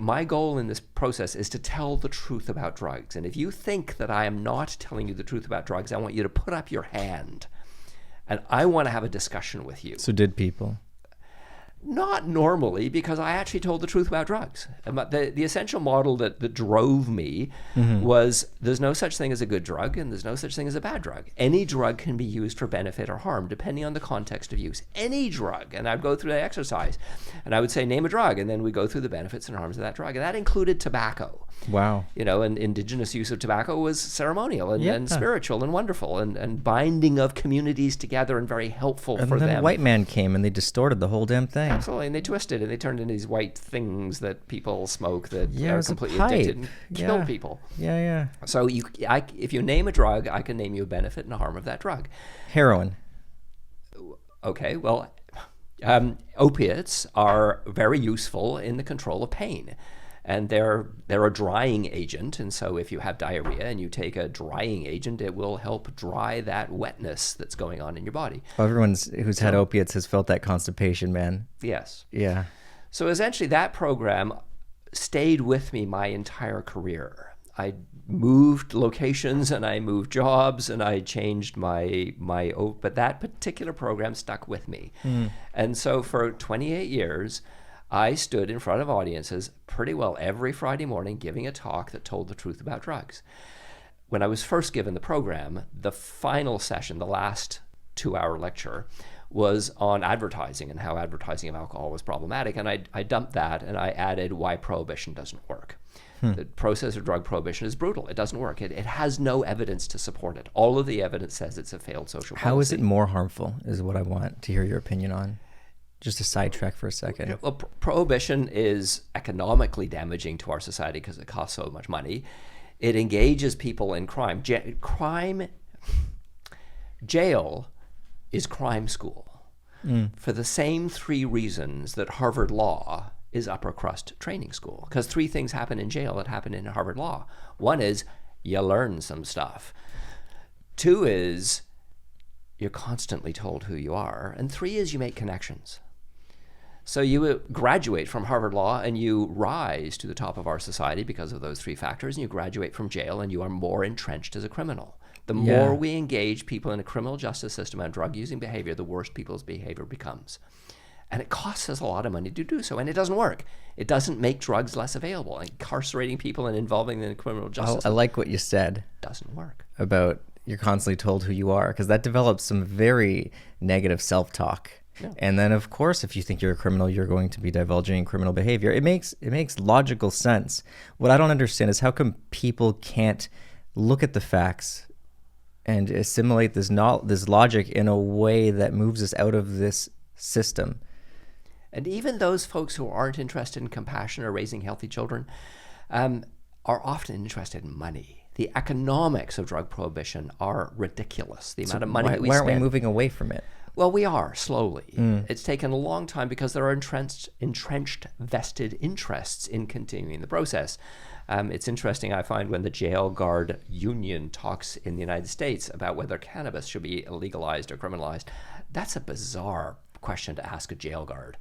my goal in this process is to tell the truth about drugs. And if you think that I am not telling you the truth about drugs, I want you to put up your hand. And I want to have a discussion with you. So did people? Not normally, because I actually told the truth about drugs. The essential model that drove me was there's no such thing as a good drug and there's no such thing as a bad drug. Any drug can be used for benefit or harm, depending on the context of use. Any drug. And I'd go through that exercise. And I would say, name a drug. And then we go through the benefits and harms of that drug. And that included tobacco. Wow. And indigenous use of tobacco was ceremonial and spiritual and wonderful and binding of communities together and very helpful for them. And then white man came and they distorted the whole damn thing. Absolutely, and they twisted and they turned into these white things that people smoke that are completely pipe. addicted and kill people. Yeah. So if you name a drug, I can name you a benefit and a harm of that drug. Heroin. Okay, well, opiates are very useful in the control of pain. And they're a drying agent, and so if you have diarrhea and you take a drying agent, it will help dry that wetness that's going on in your body. Well, everyone who's had opiates has felt that constipation, man. Yes. Yeah. So essentially that program stayed with me my entire career. I moved locations and I moved jobs and I changed but that particular program stuck with me. And so for 28 years, I stood in front of audiences pretty well every Friday morning giving a talk that told the truth about drugs. When I was first given the program, the final session, the last 2-hour lecture, was on advertising and how advertising of alcohol was problematic. And I dumped that and I added why prohibition doesn't work. The process of drug prohibition is brutal. It doesn't work. It has no evidence to support it. All of the evidence says it's a failed social policy. How is it more harmful is what I want to hear your opinion on. Just to sidetrack for a second. Well, prohibition is economically damaging to our society because it costs so much money. It engages people in crime. Jail is crime school for the same 3 reasons that Harvard Law is upper crust training school. Because 3 things happen in jail that happen in Harvard Law. 1 is you learn some stuff. 2 is you're constantly told who you are. And 3 is you make connections. So you graduate from Harvard Law and you rise to the top of our society because of those 3 factors, and you graduate from jail and you are more entrenched as a criminal. The more we engage people in a criminal justice system on drug-using behavior, the worse people's behavior becomes. And it costs us a lot of money to do so, and it doesn't work. It doesn't make drugs less available. Incarcerating people and involving them in criminal justice I like what you said. Doesn't work. About you're constantly told who you are, because that develops some very negative self-talk. Yeah. And then, of course, if you think you're a criminal, you're going to be divulging in criminal behavior. It makes logical sense. What I don't understand is how come people can't look at the facts and assimilate this logic in a way that moves us out of this system. And even those folks who aren't interested in compassion or raising healthy children are often interested in money. The economics of drug prohibition are ridiculous. The amount of money that we spend. Why aren't we moving away from it? Well, we are, slowly. It's taken a long time because there are entrenched vested interests in continuing the process. It's interesting, I find, when the jail guard union talks in the United States about whether cannabis should be legalized or criminalized. That's a bizarre question to ask a jail guard.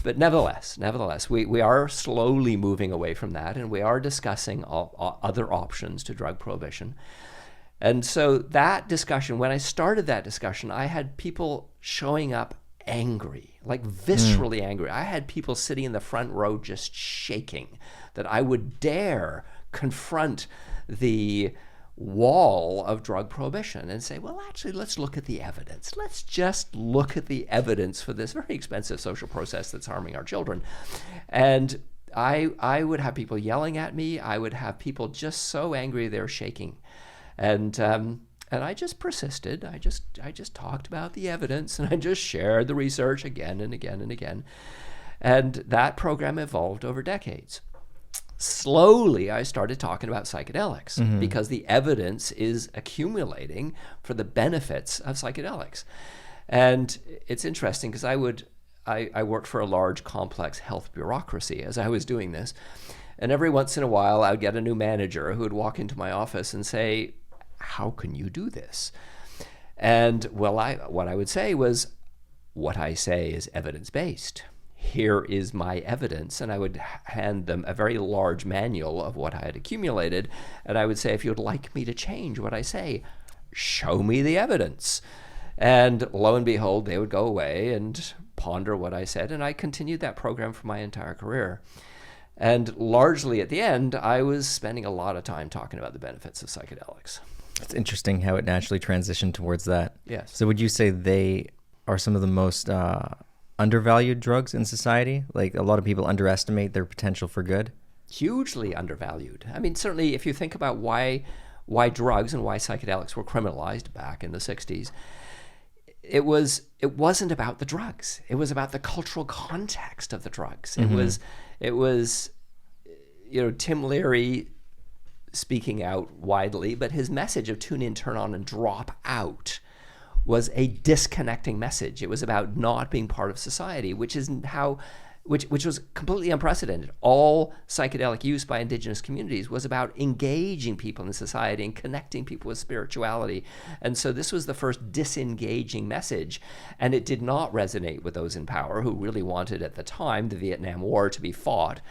But nevertheless, we are slowly moving away from that, and we are discussing other options to drug prohibition. And so that discussion, when I started that discussion, I had people showing up angry, like viscerally angry. I had people sitting in the front row just shaking that I would dare confront the wall of drug prohibition and say, well, actually, let's look at the evidence. Let's just look at the evidence for this very expensive social process that's harming our children. And I would have people yelling at me. I would have people just so angry they're shaking. And I just persisted. I just talked about the evidence, and I just shared the research again and again and again. And that program evolved over decades. Slowly, I started talking about psychedelics because the evidence is accumulating for the benefits of psychedelics. And it's interesting because I worked for a large, complex health bureaucracy as I was doing this. And every once in a while, I would get a new manager who would walk into my office and say, how can you do this? And what I would say was, what I say is evidence-based. here is my evidence. And I would hand them a very large manual of what I had accumulated. And I would say, if you'd like me to change what I say, show me the evidence. And lo and behold, they would go away and ponder what I said. And I continued that program for my entire career. And largely at the end, I was spending a lot of time talking about the benefits of psychedelics. It's interesting how it naturally transitioned towards that. Yes. So would you say they are some of the most undervalued drugs in society? Like, a lot of people underestimate their potential for good? Hugely undervalued. I mean, certainly if you think about why drugs and why psychedelics were criminalized back in the 60s, it wasn't about the drugs. It was about the cultural context of the drugs. It was Tim Leary speaking out widely, but his message of tune in, turn on, and drop out was a disconnecting message. It was about not being part of society, which was completely unprecedented. All psychedelic use by indigenous communities was about engaging people in society and connecting people with spirituality. And so this was the first disengaging message, and it did not resonate with those in power who really wanted at the time the Vietnam War to be fought.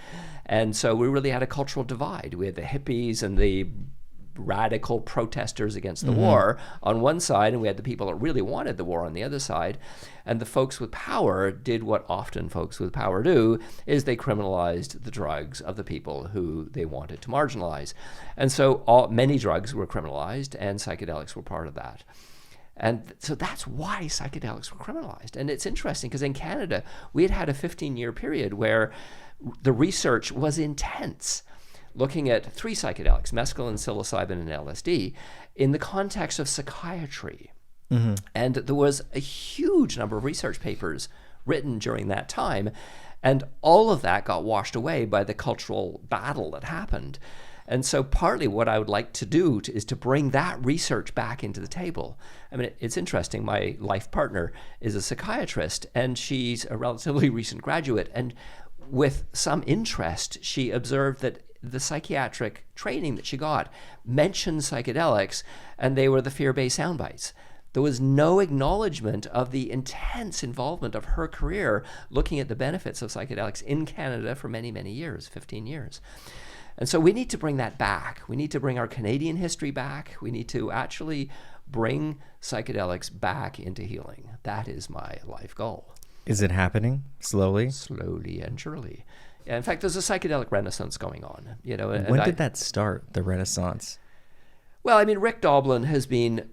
And so we really had a cultural divide. We had the hippies and the radical protesters against the war on one side, and we had the people that really wanted the war on the other side. And the folks with power did what often folks with power do, is they criminalized the drugs of the people who they wanted to marginalize. And so many drugs were criminalized, and psychedelics were part of that. And so that's why psychedelics were criminalized. And it's interesting because in Canada, we had a 15-year period where the research was intense, looking at 3 psychedelics, mescaline, psilocybin, and LSD, in the context of psychiatry. And there was a huge number of research papers written during that time, and all of that got washed away by the cultural battle that happened. And so partly what I would like to do is to bring that research back into the table. I mean, it's interesting. My life partner is a psychiatrist, and she's a relatively recent graduate. And with some interest, she observed that the psychiatric training that she got mentioned psychedelics, and they were the fear-based sound bites. There was no acknowledgement of the intense involvement of her career looking at the benefits of psychedelics in Canada for many, many years, 15 years. And so we need to bring that back. We need to bring our Canadian history back. We need to actually bring psychedelics back into healing. That is my life goal. Is it happening slowly? Slowly and surely. Yeah, in fact, there's a psychedelic renaissance going on. When did that start, the Renaissance? Well, I mean, Rick Doblin has been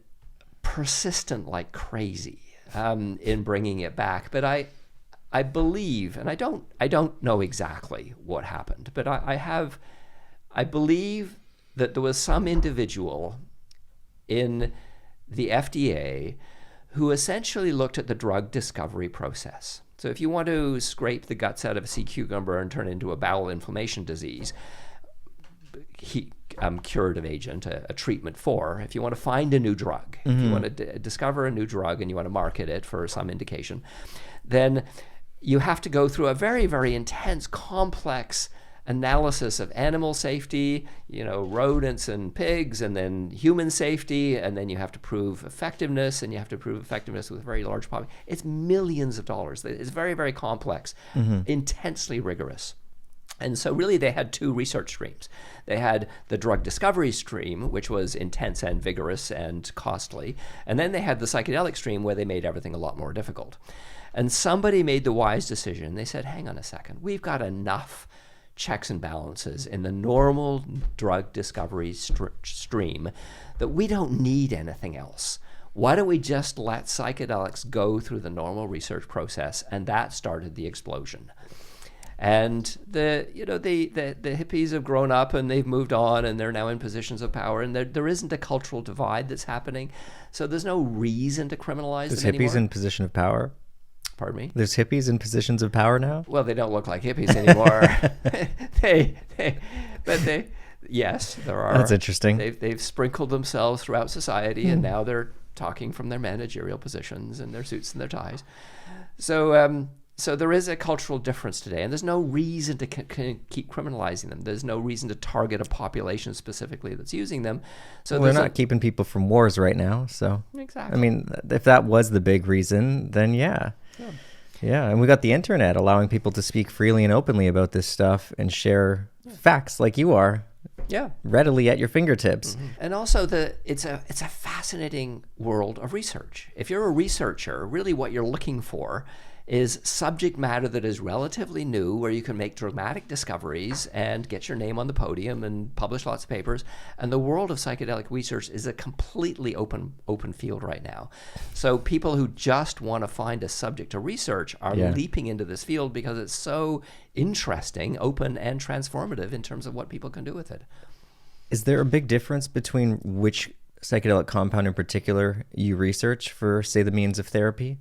persistent like crazy in bringing it back. But I believe, and I don't know exactly what happened, but I believe that there was some individual in the FDA who essentially looked at the drug discovery process. So if you want to scrape the guts out of a sea cucumber and turn it into a bowel inflammation disease, curative agent, a treatment for, if you want to find a new drug, if you want to discover a new drug and you want to market it for some indication, then you have to go through a very, very intense, complex analysis of animal safety, rodents and pigs, and then human safety, and then you have to prove effectiveness, and you have to prove effectiveness with a very large population. It's millions of dollars. It's very, very complex, intensely rigorous. And so really they had 2 research streams. They had the drug discovery stream, which was intense and vigorous and costly. And then they had the psychedelic stream where they made everything a lot more difficult. And somebody made the wise decision. They said, hang on a second, we've got enough checks and balances in the normal drug discovery stream that we don't need anything else. Why don't we just let psychedelics go through the normal research process? And that started the explosion. And the hippies have grown up and they've moved on and they're now in positions of power, and there isn't a cultural divide that's happening. So there's no reason to criminalize them anymore. There's hippies in position of power? Pardon me? There's hippies in positions of power now? Well, they don't look like hippies anymore. Yes, there are. That's interesting. They've sprinkled themselves throughout society, and now they're talking from their managerial positions and their suits and their ties. So there is a cultural difference today, and there's no reason to keep criminalizing them. There's no reason to target a population specifically that's using them. So they're not keeping people from wars right now. So exactly. I mean, if that was the big reason, then yeah. Yeah, and we got the internet allowing people to speak freely and openly about this stuff and share facts like you are. Yeah. Readily at your fingertips. Mm-hmm. And also it's a fascinating world of research. If you're a researcher, really what you're looking for is subject matter that is relatively new, where you can make dramatic discoveries and get your name on the podium and publish lots of papers. And the world of psychedelic research is a completely open field right now. So people who just want to find a subject to research are leaping into this field because it's so interesting, open, and transformative in terms of what people can do with it. Is there a big difference between which psychedelic compound in particular you research for, say, the means of therapy?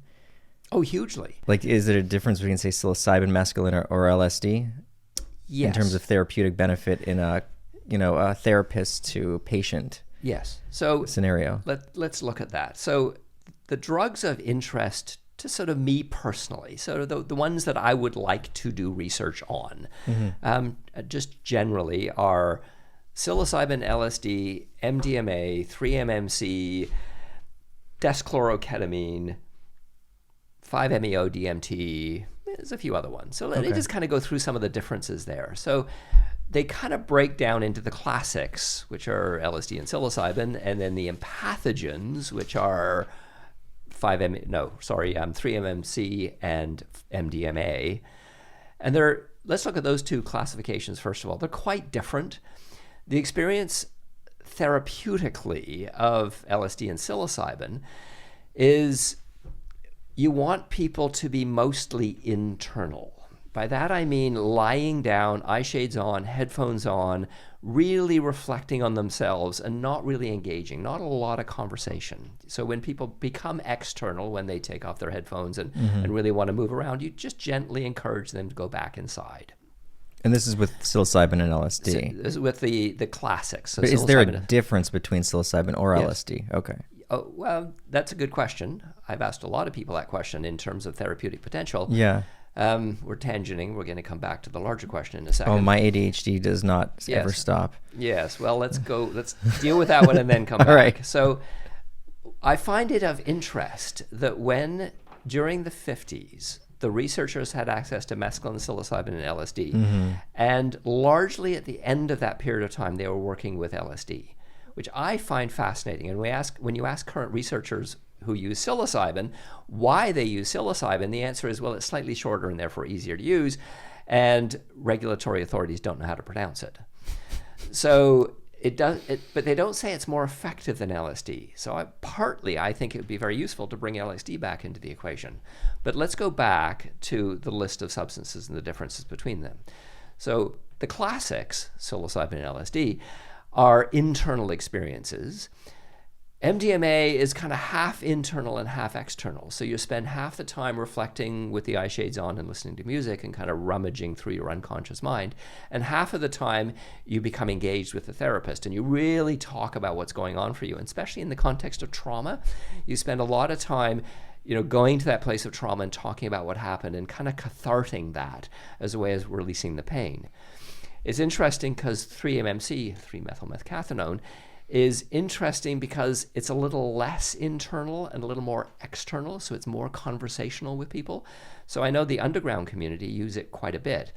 Oh, hugely. Like, is there a difference between, say, psilocybin, mescaline, or LSD? Yes. In terms of therapeutic benefit in a therapist to patient scenario? Let's look at that. So the drugs of interest to sort of me personally, so the ones that I would like to do research on, just generally are psilocybin, LSD, MDMA, 3-MMC, deschloroketamine, 5-MeO DMT, there's a few other ones. So let me just kind of go through some of the differences there. So they kind of break down into the classics, which are LSD and psilocybin, and then the empathogens, which are 3-MMC and MDMA. And let's look at those two classifications first of all. They're quite different. The experience therapeutically of LSD and psilocybin is you want people to be mostly internal. By that I mean lying down, eye shades on, headphones on, really reflecting on themselves and not really engaging, not a lot of conversation. So when people become external, when they take off their headphones and really want to move around, you just gently encourage them to go back inside. And this is with psilocybin and LSD? So this is with the classics. So but is there a difference between psilocybin or LSD? Okay. Oh, well, that's a good question. I've asked a lot of people that question in terms of therapeutic potential. Yeah. We're tangenting. We're going to come back to the larger question in a second. Oh, my ADHD does not ever stop. Yes. Well, let's deal with that one and then come back. All right. So I find it of interest that when, during the 50s, the researchers had access to mescaline, psilocybin, and LSD, and largely at the end of that period of time, they were working with LSD, which I find fascinating. And when you ask current researchers who use psilocybin why they use psilocybin, the answer is, well, it's slightly shorter and therefore easier to use, and regulatory authorities don't know how to pronounce it. So but they don't say it's more effective than LSD. So I think it would be very useful to bring LSD back into the equation. But let's go back to the list of substances and the differences between them. So the classics, psilocybin and LSD, are internal experiences. MDMA is kind of half internal and half external. So you spend half the time reflecting with the eye shades on and listening to music and kind of rummaging through your unconscious mind. And half of the time you become engaged with the therapist and you really talk about what's going on for you. And especially in the context of trauma, you spend a lot of time going to that place of trauma and talking about what happened and kind of catharting that as a way of releasing the pain. It's interesting because 3-MMC, 3-methylmethcathinone, is interesting because it's a little less internal and a little more external, so it's more conversational with people. So I know the underground community use it quite a bit.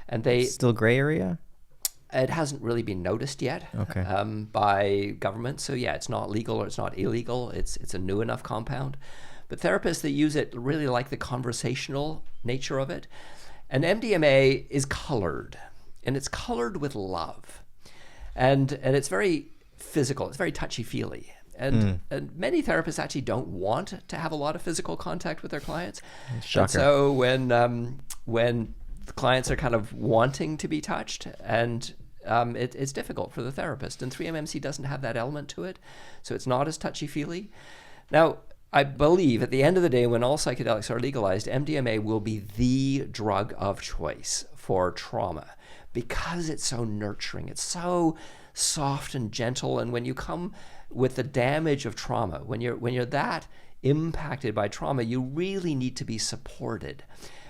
And still gray area? It hasn't really been noticed yet by government. So yeah, it's not legal or it's not illegal. It's a new enough compound. But therapists that use it really like the conversational nature of it. And MDMA is colored, and it's colored with love. And it's very physical. It's very touchy-feely. And many therapists actually don't want to have a lot of physical contact with their clients. Shocker. And so when the clients are kind of wanting to be touched, and it's difficult for the therapist. And 3-MMC doesn't have that element to it, so it's not as touchy-feely. Now, I believe at the end of the day, when all psychedelics are legalized, MDMA will be the drug of choice for trauma because it's so nurturing. It's so soft and gentle, and when you come with the damage of trauma, when you're that impacted by trauma, you really need to be supported.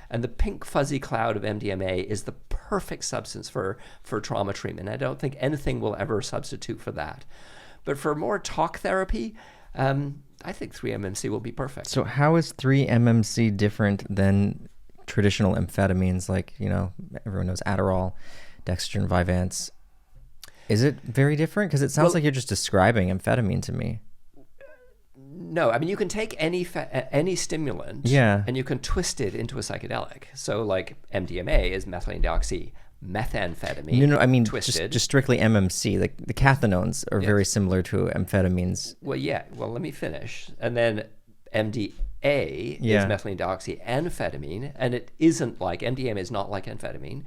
And the pink fuzzy cloud of MDMA is the perfect substance for trauma treatment. I don't think anything will ever substitute for that. But for more talk therapy, I think 3-MMC will be perfect. So how is 3-MMC different than traditional amphetamines, like, everyone knows Adderall, Dextran, Vyvanse? Is it very different? Because it sounds like you're just describing amphetamine to me. No, I mean, you can take any stimulant and you can twist it into a psychedelic. So like MDMA is methylene deoxy methamphetamine. No, I mean twisted. Just strictly MMC. Like the cathinones are very similar to amphetamines. Well, yeah. Well, let me finish. And then MDA is methylene deoxy amphetamine, and it isn't like MDMA is not like amphetamine.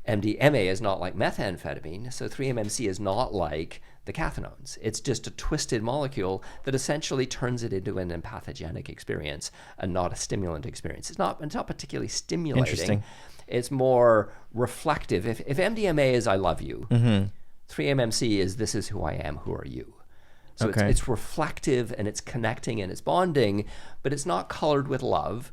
MDMA is not like methamphetamine, so 3-MMC is not like the cathinones. It's just a twisted molecule that essentially turns it into an empathogenic experience and not a stimulant experience. It's not particularly stimulating. Interesting. It's more reflective. If MDMA is I love you, 3-MMC is this is who I am, who are you? So it's reflective and it's connecting and it's bonding, but it's not colored with love.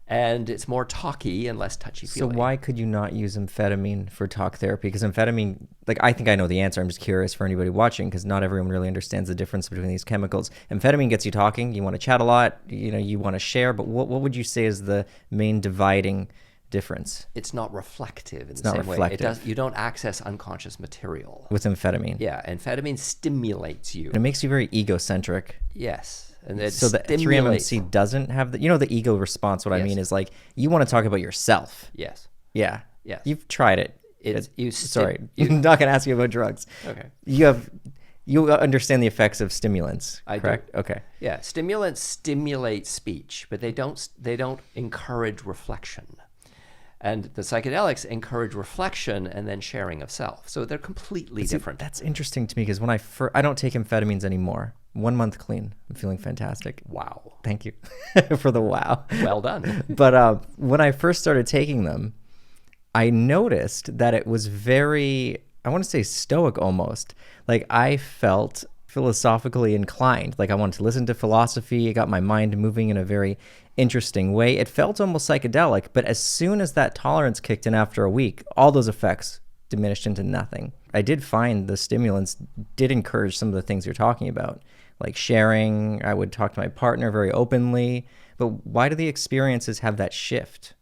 And it's more talky and less touchy-feely. So why could you not use amphetamine for talk therapy? Because amphetamine, I think I know the answer. I'm just curious for anybody watching, because not everyone really understands the difference between these chemicals. Amphetamine gets you talking. You want to chat a lot. You want to share. But what would you say is the main dividing difference? It's not reflective in the not same reflective. way. You don't access unconscious material. With amphetamine. Yeah, amphetamine stimulates you. And it makes you very egocentric. Yes. And it so the 3-MMC doesn't have the ego response. What I mean is you want to talk about yourself. Yes. Yeah. Yes. You've tried it. Sorry. I'm not going to ask you about drugs. Okay. You understand the effects of stimulants, correct? Okay. Yeah. Stimulants stimulate speech, but they don't encourage reflection. And the psychedelics encourage reflection and then sharing of self. So they're completely different. That's interesting to me, because when I don't take amphetamines anymore. 1 month clean. I'm feeling fantastic. Wow. Thank you for the wow. Well done. But when I first started taking them, I noticed that it was very, I want to say stoic almost. Like I felt philosophically inclined. Like I wanted to listen to philosophy. It got my mind moving in a very interesting way. It felt almost psychedelic, but as soon as that tolerance kicked in after a week, all those effects diminished into nothing. I did find the stimulants did encourage some of the things you're talking about, like sharing. I would talk to my partner very openly. But why do the experiences have that shift?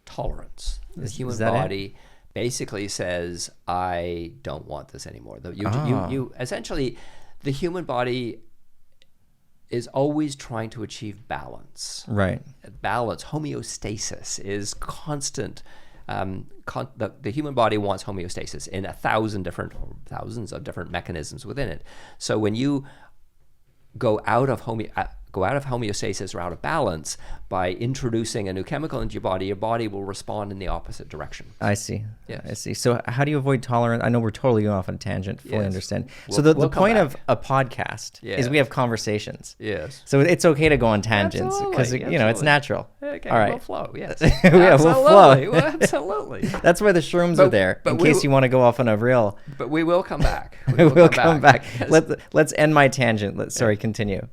Tolerance. The human body basically says, I don't want this anymore. You essentially, the human body is always trying to achieve balance. Right. Balance, homeostasis is constant. The human body wants homeostasis in thousands of different mechanisms within it. So when you go out of homeostasis or out of balance by introducing a new chemical into your body will respond in the opposite direction. I see. Yes. I see. So how do you avoid tolerance? I know we're totally off on a tangent. Fully understand. We'll so the point of a podcast is we have conversations. Yes. So it's okay to go on tangents because it's natural. Okay, all right. We'll flow. Yes. We'll flow. Absolutely. That's why the shrooms are there in case you want to go off on a real. But we will come back. We will come back. Let's end my tangent. Sorry, continue.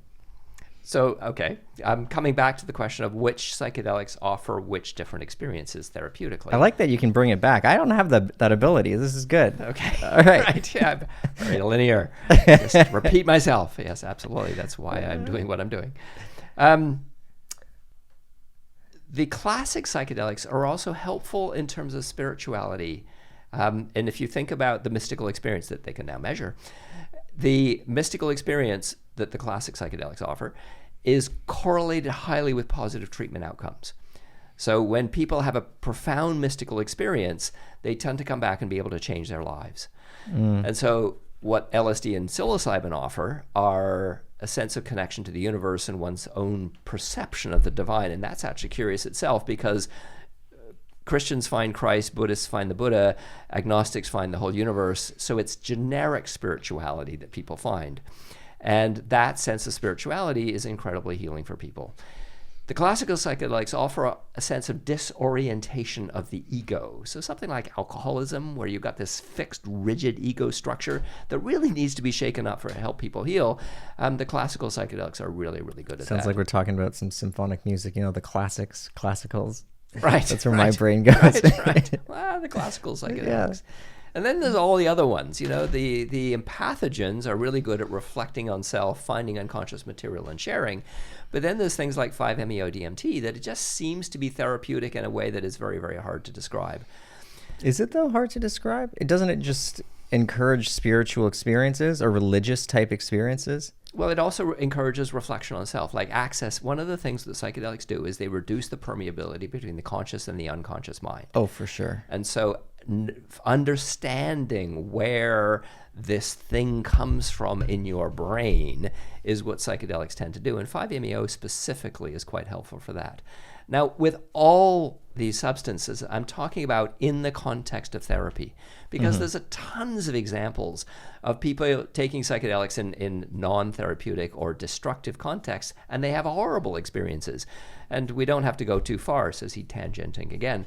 So, okay, I'm coming back to the question of which psychedelics offer which different experiences therapeutically. I like that you can bring it back. I don't have that ability. This is good. Okay. All right. Right. Yeah, very linear. Just repeat myself. Yes, absolutely. That's why I'm doing what I'm doing. The classic psychedelics are also helpful in terms of spirituality. And if you think about the mystical experience that they can now measure, the mystical experience that the classic psychedelics offer is correlated highly with positive treatment outcomes. So when people have a profound mystical experience, they tend to come back and be able to change their lives. And so what LSD and psilocybin offer are a sense of connection to the universe and one's own perception of the divine. And that's actually curious itself, because Christians find Christ, Buddhists find the Buddha, agnostics find the whole universe. So it's generic spirituality that people find. And that sense of spirituality is incredibly healing for people. The classical psychedelics offer a sense of disorientation of the ego. So something like alcoholism, where you've got this fixed, rigid ego structure that really needs to be shaken up to help people heal. The classical psychedelics are really, really good at that. Sounds like we're talking about some symphonic music, the classicals. Right. That's where my brain goes. Right. Well, the classical psychedelics. And then there's all the other ones. The empathogens are really good at reflecting on self, finding unconscious material, and sharing. But then there's things like 5-MeO-DMT that it just seems to be therapeutic in a way that is very, very hard to describe. Is it, though, hard to describe? Doesn't it just encourage spiritual experiences or religious type experiences? Well, it also encourages reflection on self, like access. One of the things that psychedelics do is they reduce the permeability between the conscious and the unconscious mind. Oh, for sure. And so understanding where this thing comes from in your brain is what psychedelics tend to do. And 5-MeO specifically is quite helpful for that. Now, with all these substances, I'm talking about in the context of therapy, because there's tons of examples of people taking psychedelics in non-therapeutic or destructive contexts, and they have horrible experiences. And we don't have to go too far, says he, tangenting again,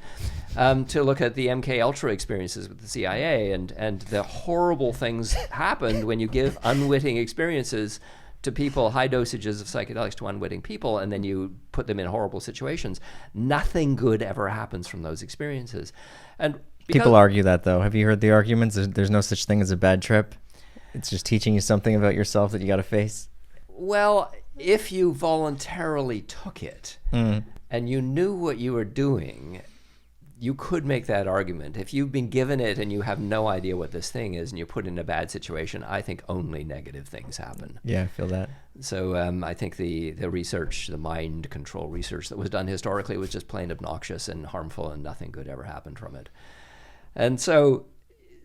to look at the MK Ultra experiences with the CIA and the horrible things happened when you give unwitting experiences to people, high dosages of psychedelics to unwitting people, and then you put them in horrible situations. Nothing good ever happens from those experiences. And people argue that, though. Have you heard the arguments? There's no such thing as a bad trip. It's just teaching you something about yourself that you got to face. Well, if you voluntarily took it and you knew what you were doing, you could make that argument. If you've been given it and you have no idea what this thing is and you're put in a bad situation, I think only negative things happen. Yeah, I feel that. So I think the research, the mind control research that was done historically was just plain obnoxious and harmful, and nothing good ever happened from it. And so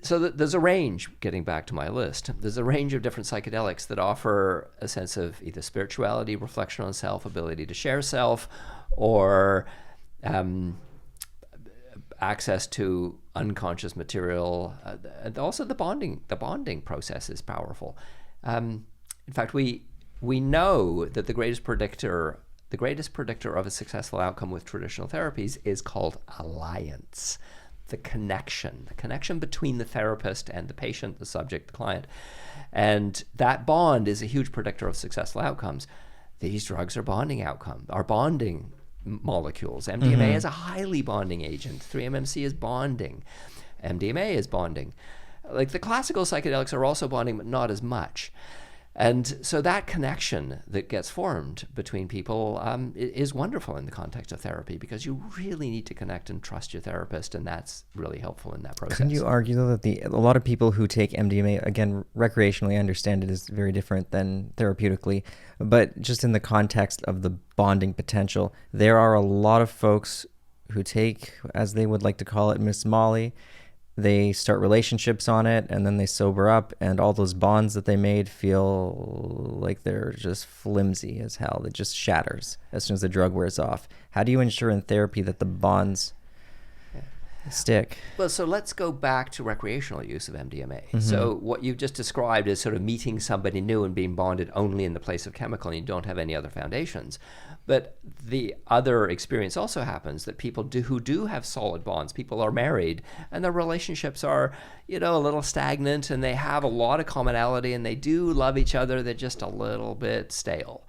there's a range, getting back to my list, there's a range of different psychedelics that offer a sense of either spirituality, reflection on self, ability to share self, or access to unconscious material. And also the bonding process is powerful. In fact, we know that the greatest predictor of a successful outcome with traditional therapies is called alliance. The connection between the therapist and the patient, the subject, the client. And that bond is a huge predictor of successful outcomes. These drugs are bonding molecules. MDMA is a highly bonding agent. 3-MMC is bonding. MDMA is bonding. Like the classical psychedelics are also bonding, but not as much. And so that connection that gets formed between people is wonderful in the context of therapy, because you really need to connect and trust your therapist, and that's really helpful in that process. Can you argue, though, that a lot of people who take MDMA, again, recreationally, I understand it is very different than therapeutically, but just in the context of the bonding potential, there are a lot of folks who take, as they would like to call it, Miss Molly. They start relationships on it, and then they sober up, and all those bonds that they made feel like they're just flimsy as hell. It just shatters as soon as the drug wears off. How do you ensure in therapy that the bonds stick? Well, so let's go back to recreational use of MDMA. So what you've just described is sort of meeting somebody new and being bonded only in the place of chemical, and you don't have any other foundations. But the other experience also happens that people who do have solid bonds, people are married, and their relationships are, a little stagnant, and they have a lot of commonality, and they do love each other. They're just a little bit stale.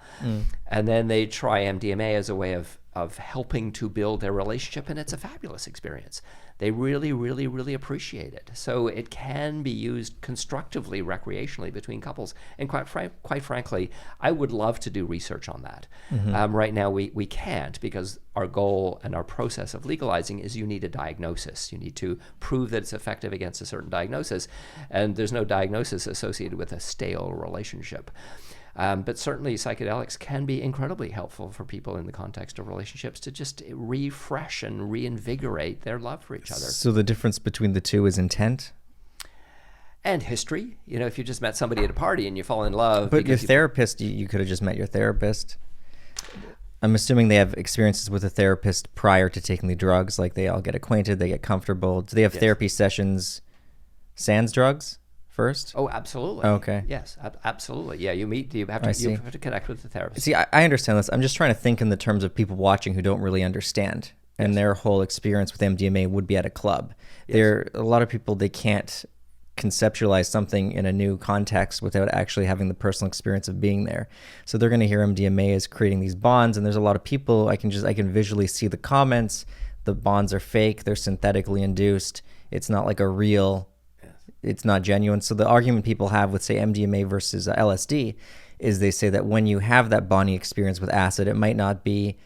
And then they try MDMA as a way of helping to build their relationship, and it's a fabulous experience. They really, really, really appreciate it. So it can be used constructively, recreationally between couples. And quite frankly, I would love to do research on that. Right now, we can't, because our goal and our process of legalizing is you need a diagnosis. You need to prove that it's effective against a certain diagnosis, and there's no diagnosis associated with a stale relationship. But certainly psychedelics can be incredibly helpful for people in the context of relationships to just refresh and reinvigorate their love for each other. So the difference between the two is intent? And history. If you just met somebody at a party and you fall in love. But your therapist, you could have just met your therapist. I'm assuming they have experiences with a therapist prior to taking the drugs, like they all get acquainted, they get comfortable. Do they have therapy sessions sans drugs first? Oh, absolutely. Okay. Yes, absolutely. Yeah, you have to connect with the therapist. See, I understand this. I'm just trying to think in the terms of people watching who don't really understand, and their whole experience with MDMA would be at a club. There are a lot of people, they can't conceptualize something in a new context without actually having the personal experience of being there. So they're going to hear MDMA is creating these bonds, and there's a lot of people, I can visually see the comments. The bonds are fake, they're synthetically induced. It's not like a real it's not genuine. So the argument people have with, say, MDMA versus LSD is they say that when you have that bonding experience with acid, it might not be,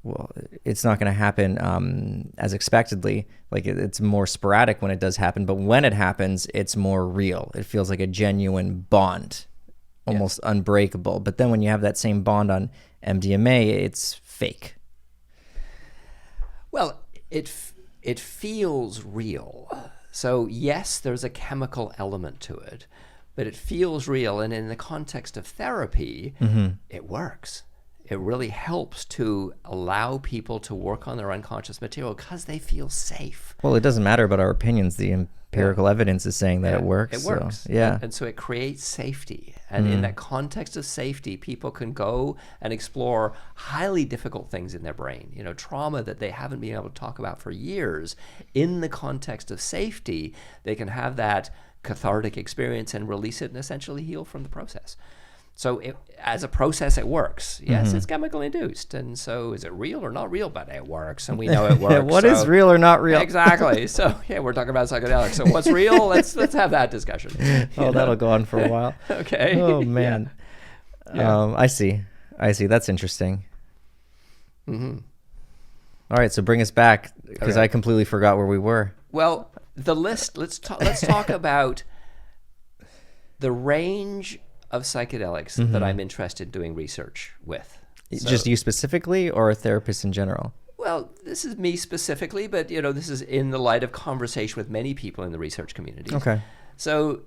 well, it's not going to happen as expectedly. Like it's more sporadic when it does happen, but when it happens, it's more real. It feels like a genuine bond, almost unbreakable. But then when you have that same bond on MDMA, it's fake. Well, it feels real. So yes, there's a chemical element to it, but it feels real. And in the context of therapy, it works. It really helps to allow people to work on their unconscious material because they feel safe. Well, it doesn't matter about our opinions. The empirical evidence is saying that it works. It works. So, yeah. And so it creates safety. And in that context of safety, people can go and explore highly difficult things in their brain. You know, trauma that they haven't been able to talk about for years. In the context of safety, they can have that cathartic experience and release it and essentially heal from the process. So as a process, it works. Yes, it's chemical induced. And so is it real or not real? But it works, and we know it works. What is real or not real? Exactly. So yeah, we're talking about psychedelics. So what's real? Let's have that discussion. That'll go on for a while. Okay. Oh, man. Yeah. I see. That's interesting. All right, so bring us back, because I completely forgot where we were. Well, the list, let's talk about the range of psychedelics that I'm interested in doing research with. So, just you specifically, or therapists in general? Well, this is me specifically, but this is in the light of conversation with many people in the research community. Okay. So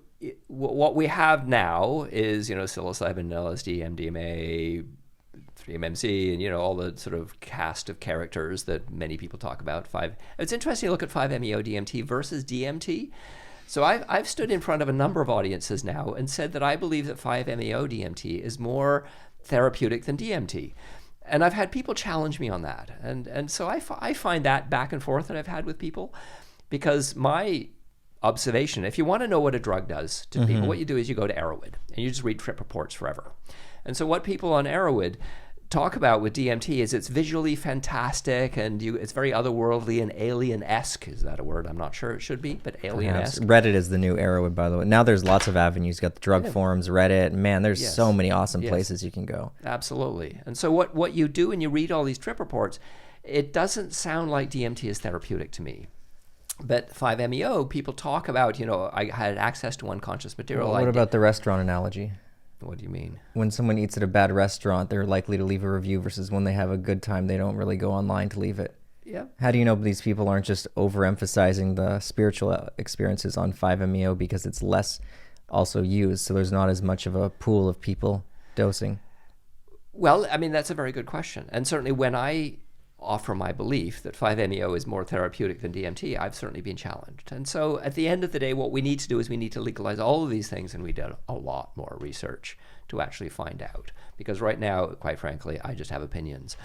what we have now is, psilocybin, LSD, MDMA, 3-MMC, and all the sort of cast of characters that many people talk about. It's interesting to look at 5-MeO-DMT versus DMT. So I've stood in front of a number of audiences now and said that I believe that 5-MeO-DMT is more therapeutic than DMT. And I've had people challenge me on that. And so I find that back and forth that I've had with people, because my observation, if you want to know what a drug does to people, what you do is you go to Arrowwood and you just read trip reports forever. And so what people on Arrowwood talk about with DMT is it's visually fantastic, and it's very otherworldly and alien-esque. Is that a word? I'm not sure it should be, but alien-esque. Reddit is the new Arrowwood, by the way. Now there's lots of avenues. You got the drug forums, Reddit. Man, there's so many awesome places you can go. Absolutely. And so what you do when you read all these trip reports, it doesn't sound like DMT is therapeutic to me. But 5-MeO, people talk about, I had access to unconscious material. What about the restaurant analogy? What do you mean? When someone eats at a bad restaurant, they're likely to leave a review, versus when they have a good time, they don't really go online to leave it. Yeah. How do you know these people aren't just overemphasizing the spiritual experiences on 5-MeO because it's less also used, so there's not as much of a pool of people dosing? Well, I mean, that's a very good question. And certainly when I offer my belief that 5-MeO is more therapeutic than DMT, I've certainly been challenged. And so at the end of the day, what we need to do is we need to legalize all of these things, and we did a lot more research to actually find out. Because right now, quite frankly, I just have opinions.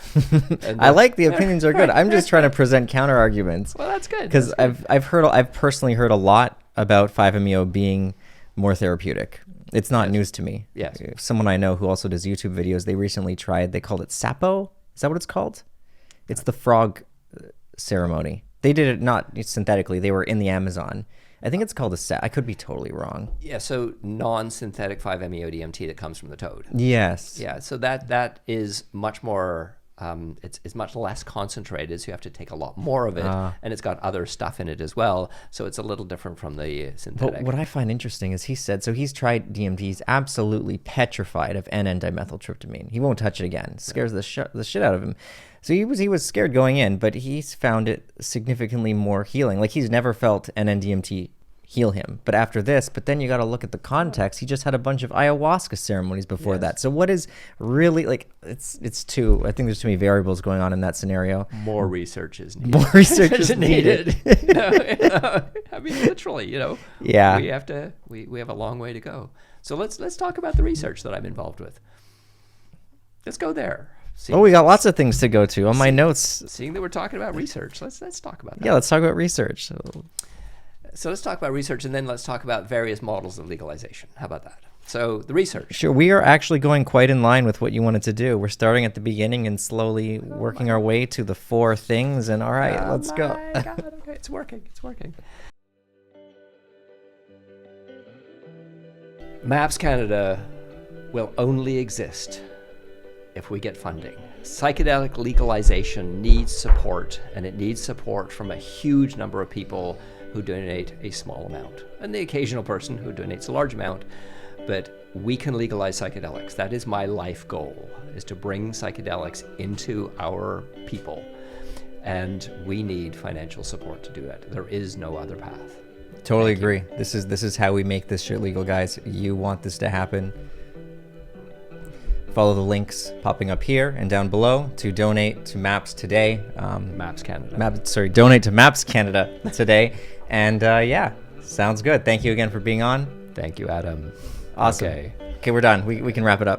I like the opinions are good. I'm just trying to present counter arguments. Well, that's good. Because I've personally heard a lot about 5-MeO being more therapeutic. It's not news to me. Yes. Someone I know who also does YouTube videos, they recently tried, they called it Sapo. Is that what it's called? It's the frog ceremony. They did it not synthetically. They were in the Amazon. I think it's called I could be totally wrong. Yeah, so non-synthetic 5-MeO-DMT that comes from the toad. Yes. Yeah, so that is much more, it's much less concentrated, so you have to take a lot more of it, and it's got other stuff in it as well, so it's a little different from the synthetic. But what I find interesting is he's tried DMT. He's absolutely petrified of N,N-dimethyltryptamine. He won't touch it again. It scares the shit out of him. So he was scared going in, but he's found it significantly more healing. Like, he's never felt NN-DMT heal him. But after this, then you got to look at the context. He just had a bunch of ayahuasca ceremonies before that. So what is really, like, I think there's too many variables going on in that scenario. More research is needed. More research is needed. I mean, literally, Yeah. We have a long way to go. So let's talk about the research that I'm involved with. Let's go there. We got lots of things to go to on my notes. Seeing that we're talking about research, let's talk about that. Yeah, let's talk about research. So let's talk about research, and then let's talk about various models of legalization. How about that? So the research. Sure, we are actually going quite in line with what you wanted to do. We're starting at the beginning and slowly working our way to the 4 things. And all right, let's go. God, okay, it's working. MAPS Canada will only exist if we get funding. Psychedelic legalization needs support, and it needs support from a huge number of people who donate a small amount, and the occasional person who donates a large amount. But we can legalize psychedelics. That is my life goal, is to bring psychedelics into our people. And we need financial support to do that. There is no other path. Totally agree. This is how we make this shit legal, guys. You want this to happen. Follow the links popping up here and down below to donate to MAPS today. MAPS Canada. Donate to MAPS Canada today. And yeah, sounds good. Thank you again for being on. Thank you, Adam. Awesome. Okay, we're done. We can wrap it up.